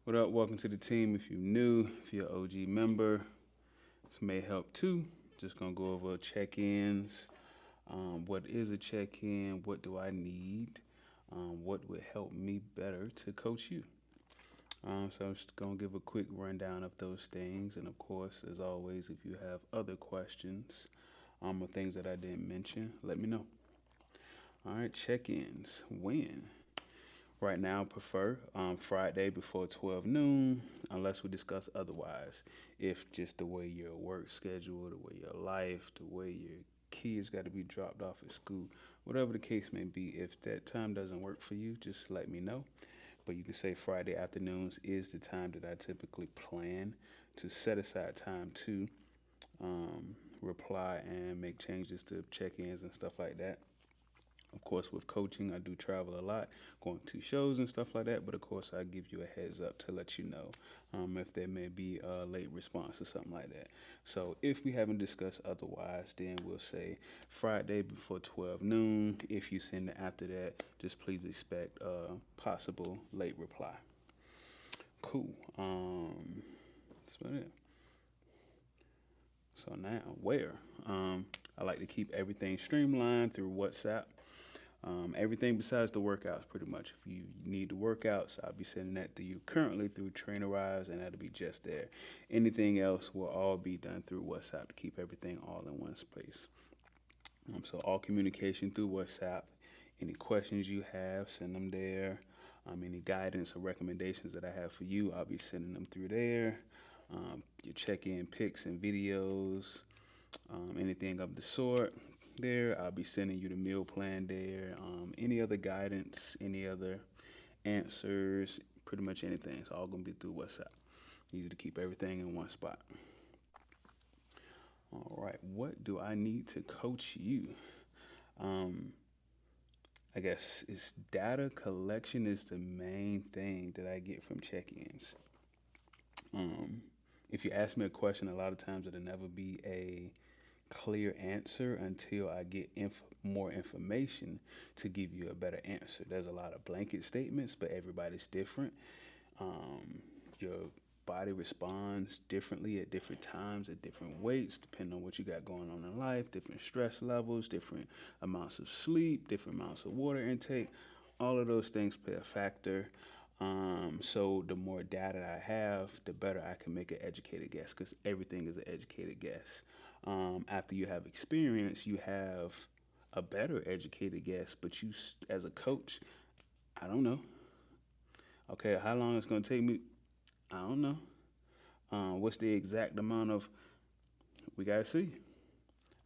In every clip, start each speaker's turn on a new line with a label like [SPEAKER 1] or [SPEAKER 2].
[SPEAKER 1] What up? Welcome to the team. If you're new, if you're an OG member, this may help too. Just gonna go over check-ins. What is a check-in? What do I need? What would help me better to coach you? So I'm just gonna give a quick rundown of those things, and of course, as always, if you have other questions or things that I didn't mention, let me know. All right, check-ins. When? Right now, prefer Friday before 12 noon, unless we discuss otherwise. If just the way your work schedule, the way your life, the way your kids got to be dropped off at school, whatever the case may be, if that time doesn't work for you, just let me know. But you can say Friday afternoons is the time that I typically plan to set aside time to reply and make changes to check ins and stuff like that. Of course, with coaching, I do travel a lot, going to shows and stuff like that. But of course, I give you a heads up to let you know if there may be a late response or something like that. So if we haven't discussed otherwise, then we'll say Friday before 12 noon. If you send it after that, just please expect a possible late reply. Cool. That's about it. So now, where? I like to keep everything streamlined through WhatsApp. Everything besides the workouts, pretty much. If you need the workouts, I'll be sending that to you currently through Trainerize, and that'll be just there. Anything else will all be done through WhatsApp to keep everything all in one place. So all communication through WhatsApp. Any questions you have, send them there. Any guidance or recommendations that I have for you, I'll be sending them through there. Your check-in pics and videos, anything of the sort there. I'll be sending you the meal plan there. Any other guidance, any other answers, pretty much anything. It's all going to be through WhatsApp. Easy to keep everything in one spot. All right, what do I need to coach you? I guess it's data collection is the main thing that I get from check-ins. If you ask me a question, a lot of times it'll never be a clear answer until I get more information to give you a better answer. There's a lot of blanket statements, but everybody's different. Your body responds differently at different times, at different weights, depending on what you got going on in life, different stress levels, different amounts of sleep, different amounts of water intake. All of those things play a factor. So the more data I have, the better I can make an educated guess, because everything is an educated guess. After you have experience, you have a better educated guess, but you, as a coach, I don't know. Okay, how long it's going to take me? I don't know. What's the exact amount of? We got to see.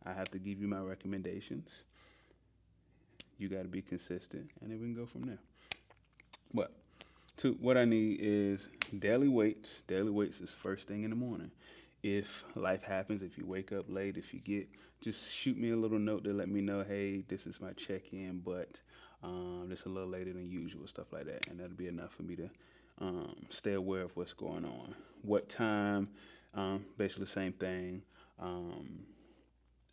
[SPEAKER 1] I have to give you my recommendations. You got to be consistent, and then we can go from there. But what I need is daily weights. Daily weights is first thing in the morning. If life happens, if you wake up late, if you just shoot me a little note to let me know, hey, this is my check-in, but it's a little later than usual, stuff like that. And that'll be enough for me to stay aware of what's going on. What time, basically the same thing.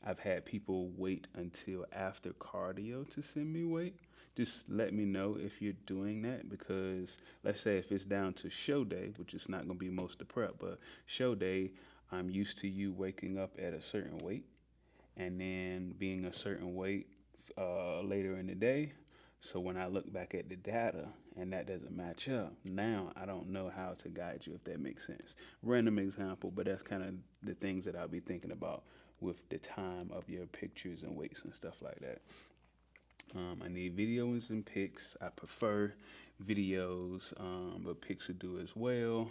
[SPEAKER 1] I've had people wait until after cardio to send me weight. Just let me know if you're doing that, because let's say if it's down to show day, which is not going to be most of the prep, but show day, I'm used to you waking up at a certain weight and then being a certain weight later in the day. So when I look back at the data and that doesn't match up, now I don't know how to guide you, if that makes sense. Random example, but that's kind of the things that I'll be thinking about with the time of your pictures and weights and stuff like that. I need videos and pics. I prefer videos, but pics will do as well.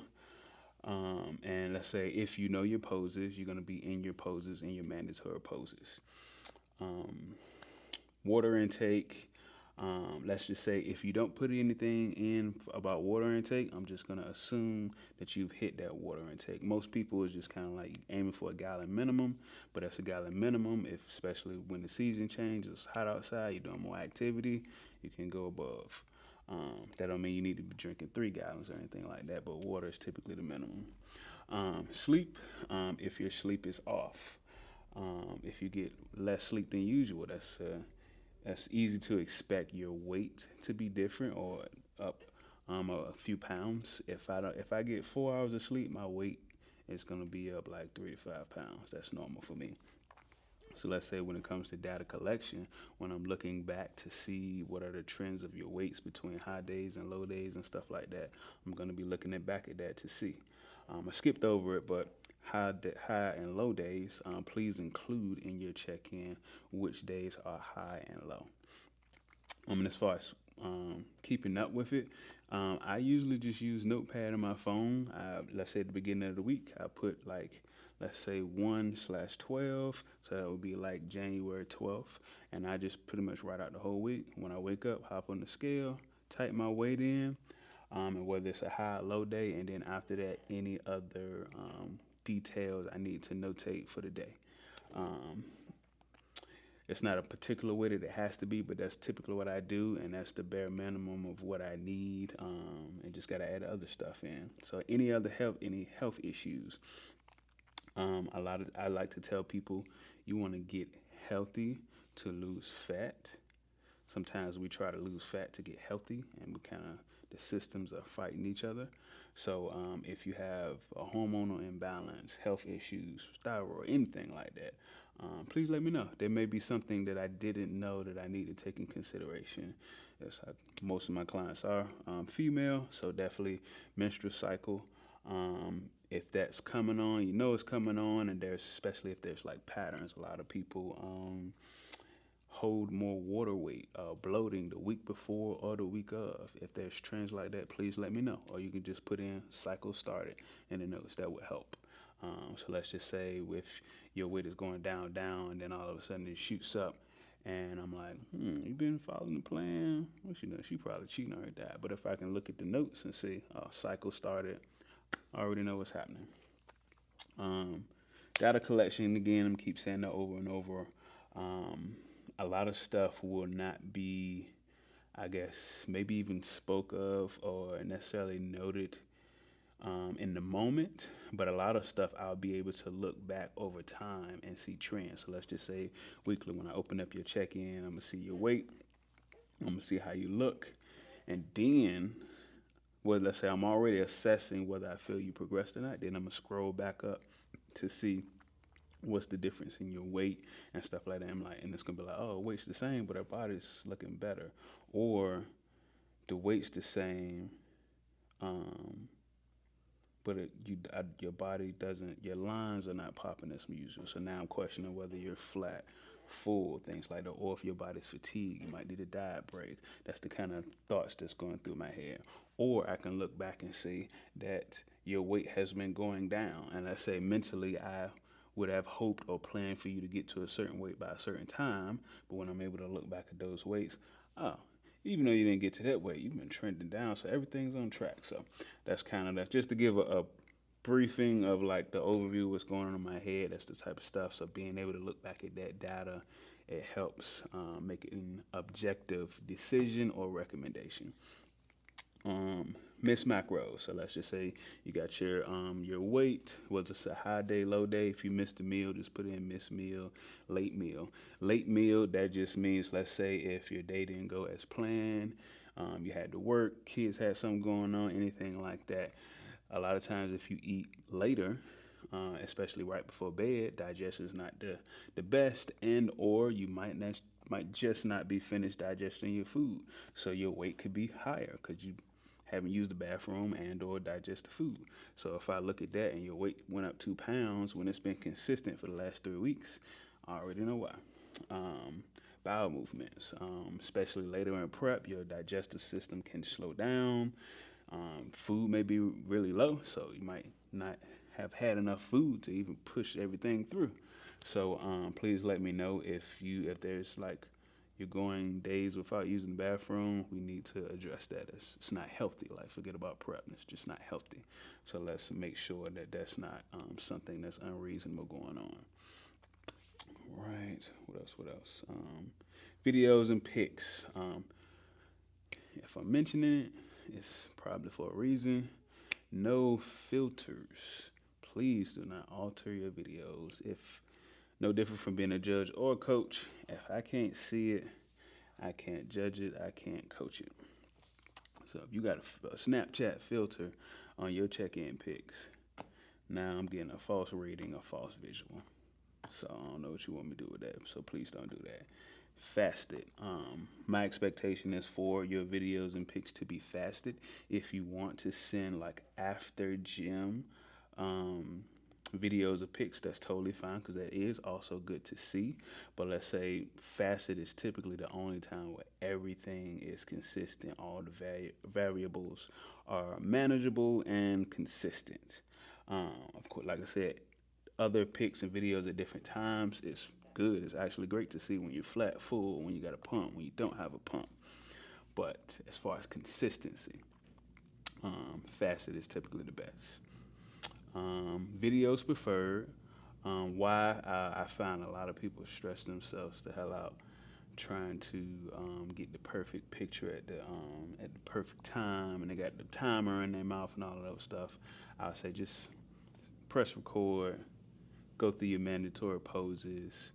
[SPEAKER 1] And let's say if you know your poses, you're going to be in your poses, in your mandatory poses. Water intake. Let's just say if you don't put anything in about water intake, I'm just going to assume that you've hit that water intake. Most people is just kind of like aiming for a gallon minimum, but that's a gallon minimum. If especially when the season changes, it's hot outside, you're doing more activity, you can go above. That don't mean you need to be drinking 3 gallons or anything like that, but water is typically the minimum. Sleep, if your sleep is off. If you get less sleep than usual, that's easy to expect your weight to be different or up a few pounds. If I get 4 hours of sleep, my weight is gonna be up like 3 to 5 pounds. That's normal for me. So let's say when it comes to data collection, when I'm looking back to see what are the trends of your weights between high days and low days and stuff like that, I'm going to be looking back at that to see. I skipped over it, but high and low days, please include in your check-in which days are high and low. And as far as keeping up with it, I usually just use Notepad on my phone. Let's say at the beginning of the week, I put like, let's say 1/12, so that would be like January 12th, and I just pretty much write out the whole week. When I wake up, hop on the scale, type my weight in, and whether it's a high or low day, and then after that, any other details I need to notate for the day. It's not a particular way that it has to be, but that's typically what I do, and that's the bare minimum of what I need, and just got to add other stuff in. So any health issues, I like to tell people you want to get healthy to lose fat. Sometimes we try to lose fat to get healthy, and the systems are fighting each other. So if you have a hormonal imbalance, health issues, thyroid, anything like that, please let me know. There may be something that I didn't know that I need to take in consideration. Most of my clients are female, so definitely menstrual cycle. If that's coming on, it's coming on, and especially if there's like patterns. A lot of people hold more water weight, bloating the week before or the week of. If there's trends like that, please let me know. Or you can just put in cycle started in the notes. That would help. So let's just say if your weight is going down, and then all of a sudden it shoots up, and I'm like, you been following the plan? Well, she probably cheating on her dad. But if I can look at the notes and see, cycle started, I already know what's happening. Data collection, again, I'm keep saying that over and over. A lot of stuff will not be, I guess, maybe even spoke of or necessarily noted in the moment, but a lot of stuff I'll be able to look back over time and see trends. So let's just say weekly, when I open up your check-in, I'm gonna see your weight, I'm gonna see how you look, and then, well, let's say I'm already assessing whether I feel you progressed or not, then I'm gonna scroll back up to see what's the difference in your weight and stuff like that. And it's gonna be like, oh, weight's the same, but our body's looking better, or the weight's the same, but your body doesn't, your lines are not popping as usual. So now I'm questioning whether you're flat, full, things like that, or if your body's fatigued, you might need a diet break. That's the kind of thoughts that's going through my head. Or I can look back and see that your weight has been going down, and let's say mentally I would have hoped or planned for you to get to a certain weight by a certain time, but when I'm able to look back at those weights, even though you didn't get to that weight, you've been trending down, so everything's on track. So that's kind of that. Just to give a briefing of like the overview of what's going on in my head, that's the type of stuff. So being able to look back at that data, it helps make an objective decision or recommendation. Miss macros. So let's just say you got your weight, whether it's a high day, low day. If you missed a meal, just put in missed meal, late meal. Late meal, that just means, let's say if your day didn't go as planned, you had to work, kids had something going on, anything like that. A lot of times if you eat later, especially right before bed, digestion is not the best, and or you might just not be finished digesting your food. So your weight could be higher because you haven't used the bathroom and or digest the food. So if I look at that and your weight went up 2 pounds when it's been consistent for the last 3 weeks, I already know why. Bowel movements, especially later in prep, your digestive system can slow down. Food may be really low, so you might not have had enough food to even push everything through. So please let me know if there's like you're going days without using the bathroom. We need to address that. It's not healthy. Like, forget about prep. It's just not healthy. So let's make sure that that's not something that's unreasonable going on. Right. What else? Videos and pics. If I'm mentioning it, it's probably for a reason. No filters. Please do not alter your videos. If no different from being a judge or a coach, if I can't see it, I can't judge it, I can't coach it. So if you got a Snapchat filter on your check-in pics, now I'm getting a false rating, a false visual. So I don't know what you want me to do with that. So please don't do that. Fasted. My expectation is for your videos and pics to be fasted. If you want to send like after gym videos or pics, that's totally fine, because that is also good to see. But let's say fasted is typically the only time where everything is consistent. All the variables are manageable and consistent. Of course, like I said, other pics and videos at different times is good. It's actually great to see when you're flat, full, when you got a pump, when you don't have a pump. But as far as consistency, fasted is typically the best. Videos preferred. Why I find a lot of people stress themselves the hell out trying to get the perfect picture at the perfect time, and they got the timer in their mouth and all of that stuff. I would say just press record, go through your mandatory poses,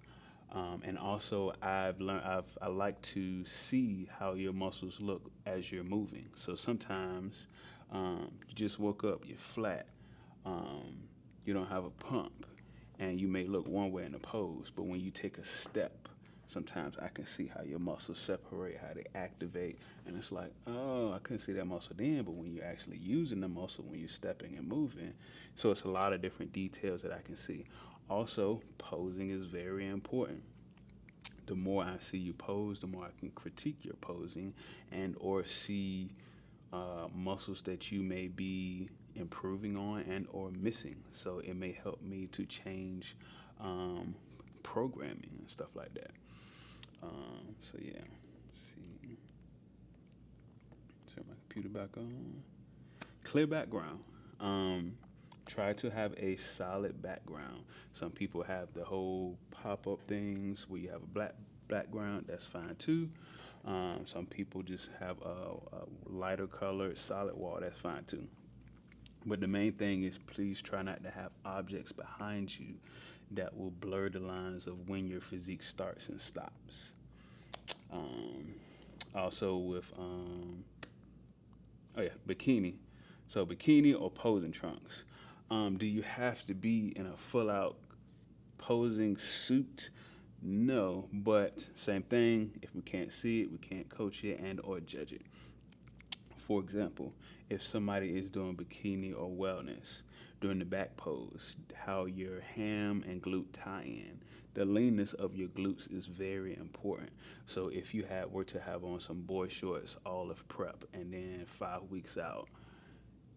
[SPEAKER 1] and also I like to see how your muscles look as you're moving. So sometimes you just woke up, you're flat, you don't have a pump, and you may look one way in the pose, but when you take a step, sometimes I can see how your muscles separate, how they activate, and it's like, oh, I couldn't see that muscle then, but when you're actually using the muscle, when you're stepping and moving, so it's a lot of different details that I can see. Also, posing is very important. The more I see you pose, the more I can critique your posing and or see muscles that you may be improving on and or missing. So it may help me to change programming and stuff like that. So yeah, let's see. Turn my computer back on. Clear background. Try to have a solid background. Some people have the whole pop-up things where you have a black background. That's fine too. Some people just have a lighter colored solid wall. That's fine too. But the main thing is, please try not to have objects behind you that will blur the lines of when your physique starts and stops. Also with, bikini. So bikini or posing trunks. Do you have to be in a full-out posing suit? No, but same thing. If we can't see it, we can't coach it and or judge it. For example, if somebody is doing bikini or wellness, during the back pose, how your ham and glute tie in. The leanness of your glutes is very important. So if you were to have on some boy shorts, all of prep, and then 5 weeks out,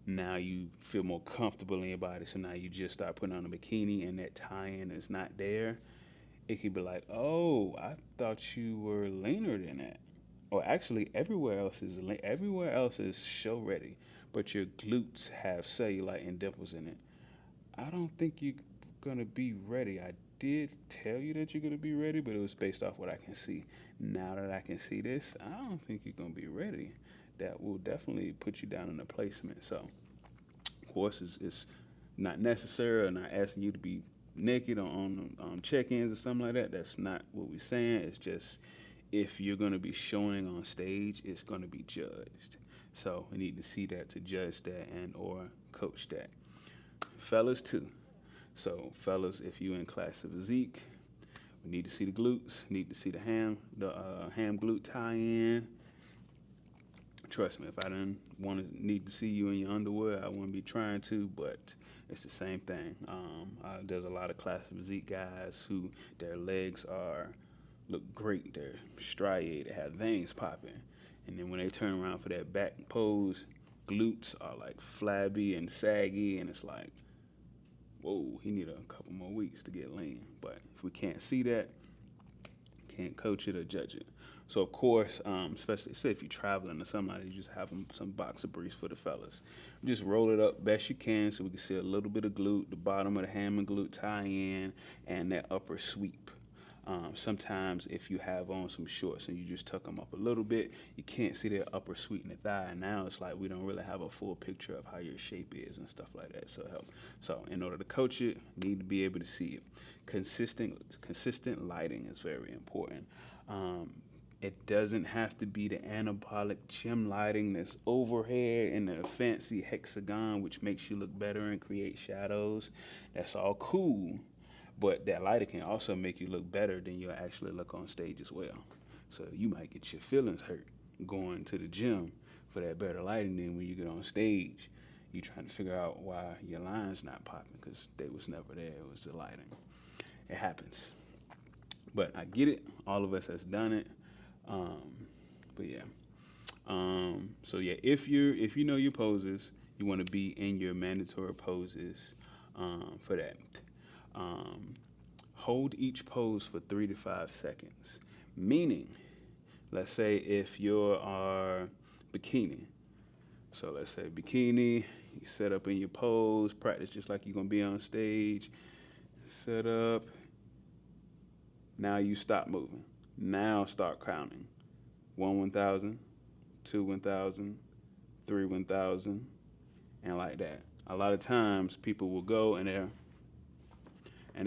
[SPEAKER 1] now you feel more comfortable in your body, so now you just start putting on a bikini and that tie-in is not there, it could be like, oh, I thought you were leaner than that. Or actually, everywhere else is show ready, but your glutes have cellulite and dimples in it. I don't think you're gonna be ready. I did tell you that you're gonna be ready, but it was based off what I can see. Now that I can see this, I don't think you're gonna be ready. That will definitely put you down in a placement. So, of course, it's not necessary. I'm not asking you to be naked on check-ins or something like that. That's not what we're saying. It's just, if you're going to be showing on stage, it's going to be judged. So we need to see that to judge that and or coach that. Fellas too. So fellas, if you're in class of physique, we need to see the glutes, need to see the ham glute tie-in. Trust me, if I didn't need to see you in your underwear, I wouldn't be trying to, but it's the same thing. There's a lot of class of physique guys who their legs look great. They're striated, they have veins popping. And then when they turn around for that back pose, glutes are like flabby and saggy, and it's like, whoa, he need a couple more weeks to get lean. But if we can't see that, can't coach it or judge it. So of course, especially say if you're traveling or something, you just have some boxer briefs for the fellas. Just roll it up best you can so we can see a little bit of glute, the bottom of the ham and glute tie-in, and that upper sweep. Sometimes if you have on some shorts and you just tuck them up a little bit, you can't see that upper sweep in the thigh. And now it's like we don't really have a full picture of how your shape is and stuff like that. So in order to coach it, need to be able to see it. Consistent lighting is very important. It doesn't have to be the anabolic gym lighting that's overhead in the fancy hexagon, which makes you look better and create shadows. That's all cool. But that lighting can also make you look better than you'll actually look on stage as well. So you might get your feelings hurt going to the gym for that better lighting than when you get on stage. You trying to figure out why your line's not popping because they was never there. It was the lighting. It happens. But I get it. All of us has done it. But yeah. So yeah, if you know your poses, you want to be in your mandatory poses for that. Hold each pose for 3 to 5 seconds. Meaning, let's say if you're bikini. So let's say bikini, you set up in your pose, practice just like you're gonna be on stage. Set up. Now you stop moving. Now start counting. 1 1,000, 2 1,000, 3 1,000, and like that. A lot of times people will go and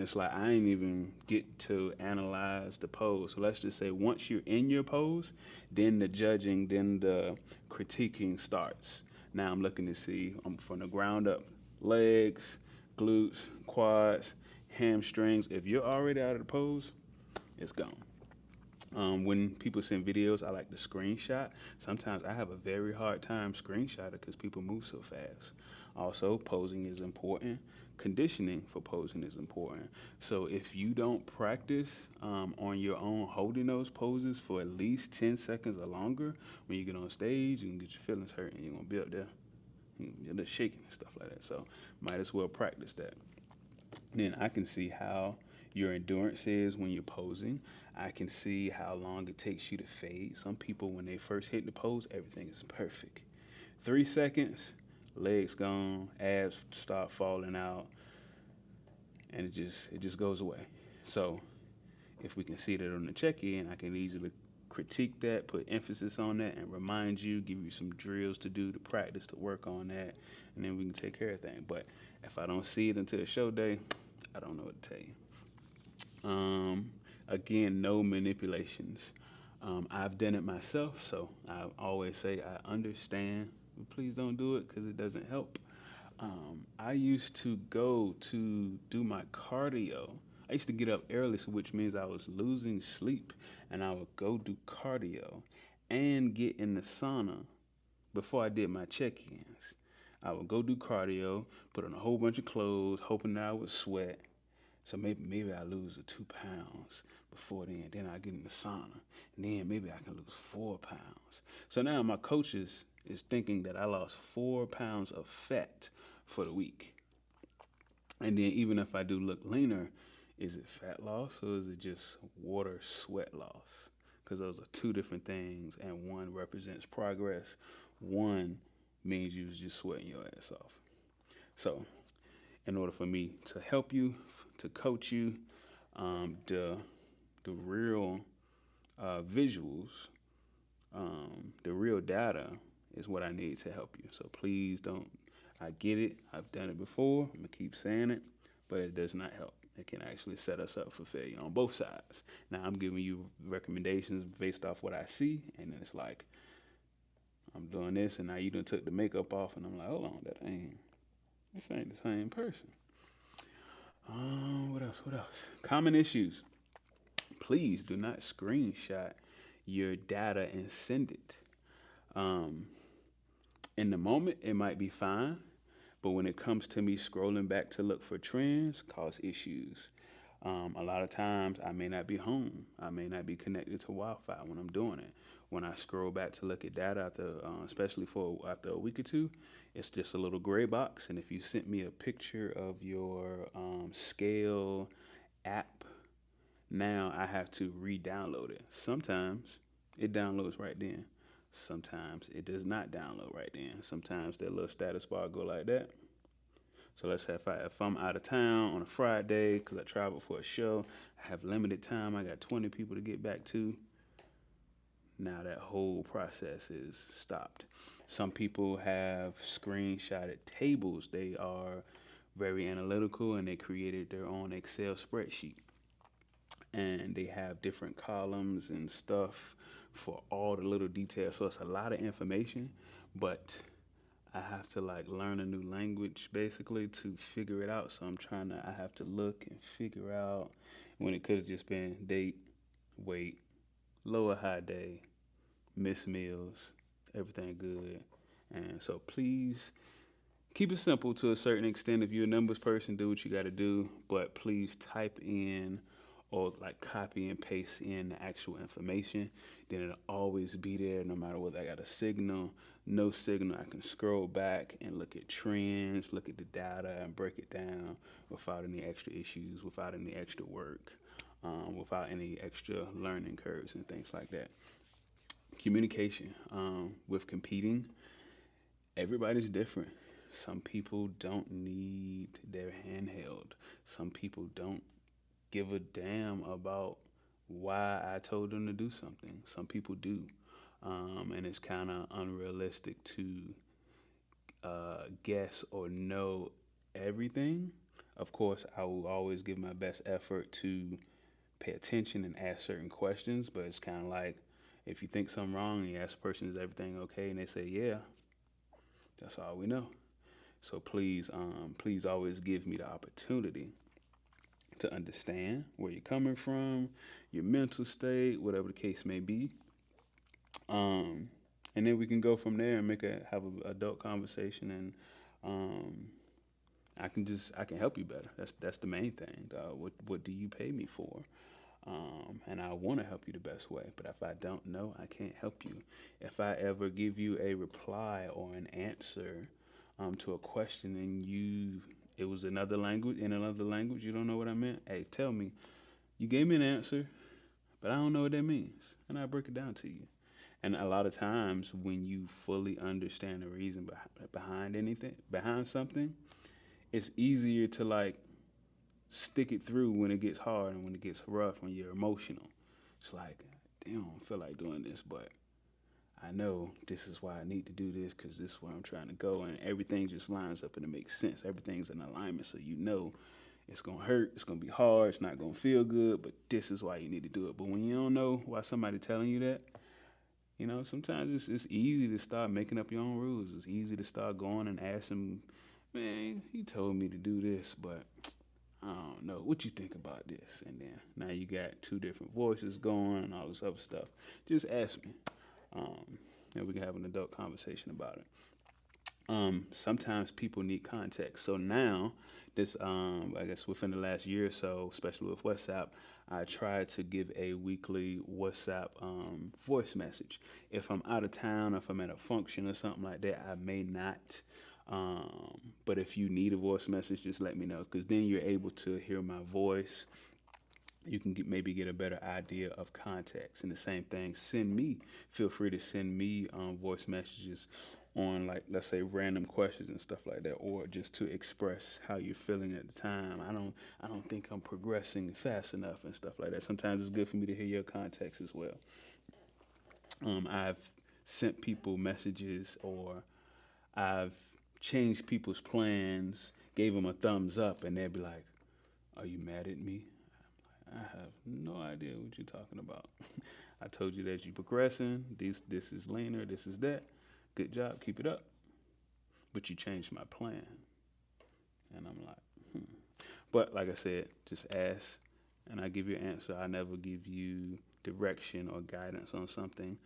[SPEAKER 1] it's like I ain't even get to analyze the pose. So let's just say once you're in your pose, then the judging, then the critiquing starts. Now I'm looking to see from the ground up, legs, glutes, quads, hamstrings. If you're already out of the pose, it's gone. When people send videos, I like to screenshot. Sometimes I have a very hard time screenshotting because people move so fast. Also, posing is important. Conditioning for posing is important. So if you don't practice on your own holding those poses for at least 10 seconds or longer, when you get on stage, you can get your feelings hurt and you're going to be up there. You're just shaking and stuff like that. So might as well practice that. Then I can see how your endurance is when you're posing. I can see how long it takes you to fade. Some people, when they first hit the pose, everything is perfect. 3 seconds, legs gone, abs start falling out, and it just goes away. So if we can see that on the check-in, I can easily critique that, put emphasis on that, and remind you, give you some drills to do, to practice, to work on that, and then we can take care of things. But if I don't see it until show day, I don't know what to tell you. Again, no manipulations. I've done it myself, so I always say I understand. But please don't do it because it doesn't help. I used to go to do my cardio. I used to get up early, which means I was losing sleep, and I would go do cardio and get in the sauna before I did my check-ins. I would go do cardio, put on a whole bunch of clothes, hoping that I would sweat. So maybe I lose 2 pounds before then I get in the sauna, and then maybe I can lose 4 pounds. So now my coaches is thinking that I lost 4 pounds of fat for the week. And then even if I do look leaner, is it fat loss or is it just water sweat loss? Because those are 2 different things, and one represents progress. One means you was just sweating your ass off. So in order for me to help you, to coach you, the real visuals, the real data is what I need to help you. So please don't. I get it. I've done it before. I'm going to keep saying it, but it does not help. It can actually set us up for failure on both sides. Now, I'm giving you recommendations based off what I see, and then it's like, I'm doing this, and now you done took the makeup off, and I'm like, hold on, this ain't the same person. What else? Common issues. Please do not screenshot your data and send it. In the moment, it might be fine, but when it comes to me scrolling back to look for trends, cause issues. A lot of times, I may not be home. I may not be connected to Wi-Fi when I'm doing it. When I scroll back to look at data, especially after a week or two, it's just a little gray box. And if you sent me a picture of your scale app, now I have to re-download it. Sometimes it downloads right then. Sometimes it does not download right then. Sometimes that little status bar go like that. So let's say if I'm out of town on a Friday because I traveled for a show, I have limited time, I got 20 people to get back to, now that whole process is stopped. Some people have screenshotted tables. They are very analytical and they created their own Excel spreadsheet. and they have different columns and stuff for all the little details. So it's a lot of information, but I have to like learn a new language basically to figure it out. So I have to look and figure out when it could have just been date, weight, low or high day, missed meals, everything good. And so please keep it simple to a certain extent. If you're a numbers person, do what you got to do, but please type in or like copy and paste in the actual information. Then it'll always be there no matter whether I got a signal, no signal. I can scroll back and look at trends, look at the data and break it down without any extra issues, without any extra work, without any extra learning curves and things like that. Communication with competing, everybody's different. Some people don't need their hand held. Some people don't give a damn about why I told them to do something. Some people do. And it's kind of unrealistic to guess or know everything. Of course, I will always give my best effort to pay attention and ask certain questions, but it's kind of like if you think something wrong and you ask the person, is everything okay? And they say, yeah, that's all we know. So please always give me the opportunity to understand where you're coming from, your mental state, whatever the case may be. And then we can go from there and have an adult conversation, and I can help you better. That's the main thing. What do you pay me for? And I want to help you the best way. But if I don't know, I can't help you. If I ever give you a reply or an answer to a question and it was in another language, you don't know what I meant, hey, tell me. You gave me an answer, but I don't know what that means. And I break it down to you. And a lot of times when you fully understand the reason behind something, it's easier to like stick it through when it gets hard and when it gets rough, when you're emotional. It's like, damn, I don't feel like doing this, but I know this is why I need to do this because this is where I'm trying to go. And everything just lines up and it makes sense. Everything's in alignment. So you know it's going to hurt. It's going to be hard. It's not going to feel good, but this is why you need to do it. But when you don't know why somebody telling you that, sometimes it's easy to start making up your own rules. It's easy to start going and asking, man, he told me to do this, but I don't know. What you think about this? And then now you got two different voices going and all this other stuff. Just ask me. And we can have an adult conversation about it. Sometimes people need context. So now, I guess within the last year or so, especially with WhatsApp, I try to give a weekly WhatsApp voice message. If I'm out of town, if I'm at a function or something like that, I may not. But if you need a voice message, just let me know, because then you're able to hear my voice. You can maybe get a better idea of context. And the same thing, feel free to send me voice messages on, like, let's say random questions and stuff like that, or just to express how you're feeling at the time. I don't think I'm progressing fast enough and stuff like that. Sometimes it's good for me to hear your context as well. I've sent people messages, or I've changed people's plans, gave them a thumbs up, and they'd be like, "Are you mad at me?" I have no idea what you're talking about. I told you that you're progressing. This is leaner. This is that. Good job. Keep it up. But you changed my plan. And I'm like, But like I said, just ask, and I give you an answer. I never give you direction or guidance on something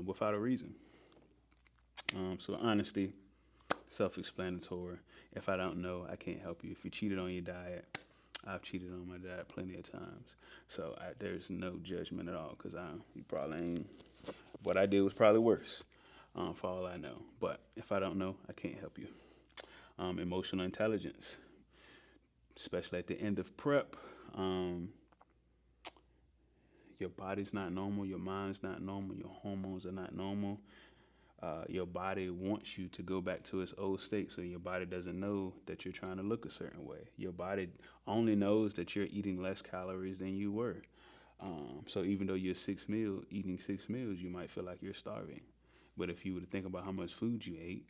[SPEAKER 1] without a reason. So honesty, self-explanatory. If I don't know, I can't help you. If you cheated on your diet, I've cheated on my diet plenty of times. So there's no judgment at all, because you probably ain't. What I did was probably worse, for all I know. But if I don't know, I can't help you. Emotional intelligence, especially at the end of prep. Your body's not normal. Your mind's not normal. Your hormones are not normal. Your body wants you to go back to its old state, so your body doesn't know that you're trying to look a certain way. Your body only knows that you're eating less calories than you were. So even though you're eating 6 meals, you might feel like you're starving. But if you were to think about how much food you ate,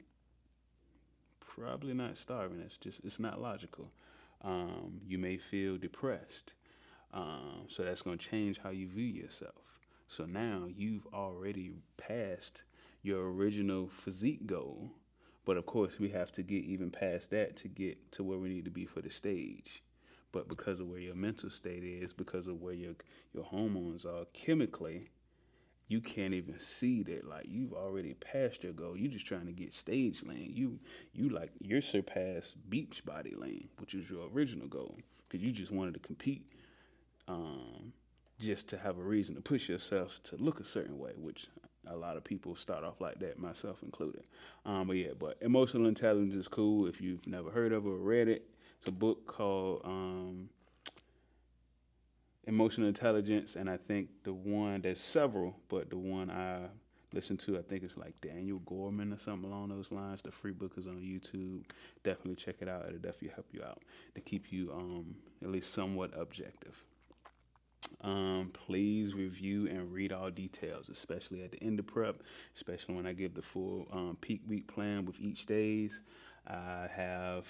[SPEAKER 1] probably not starving. It's not logical. You may feel depressed. So that's going to change how you view yourself. So now you've already passed your original physique goal. But of course, we have to get even past that to get to where we need to be for the stage. But because of where your mental state is, because of where your hormones are chemically, you can't even see that. Like, you've already passed your goal. You're just trying to get stage lane. You're surpassed beach body lane, which is your original goal, because you just wanted to compete, just to have a reason to push yourself to look a certain way, which a lot of people start off like that, myself included. But emotional intelligence is cool. If you've never heard of it or read it, it's a book called Emotional Intelligence, and I think there's several, but the one I listened to, I think it's like Daniel Gorman or something along those lines. The free book is on YouTube. Definitely check it out. It'll definitely help you out to keep you at least somewhat objective. Please review and read all details, especially at the end of prep, especially when I give the full peak week plan with each days. I have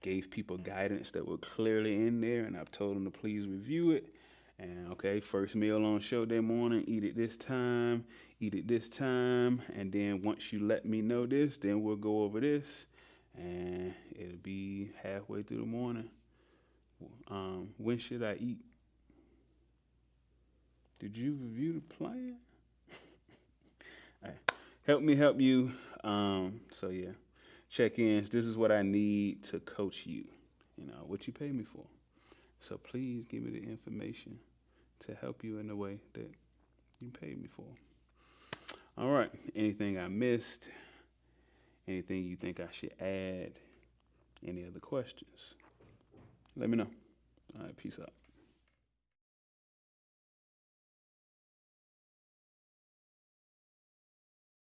[SPEAKER 1] gave people guidance that were clearly in there, and I've told them to please review it. And okay, first meal on show day morning, eat at this time, and then once you let me know this, then we'll go over this, and it'll be halfway through the morning. When should I eat? Did you review the plan? All right. Help me help you. So yeah, check-ins. This is what I need to coach you. You know what you pay me for. So please give me the information to help you in the way that you paid me for. All right. Anything I missed? Anything you think I should add? Any other questions? Let me know. All right. Peace out.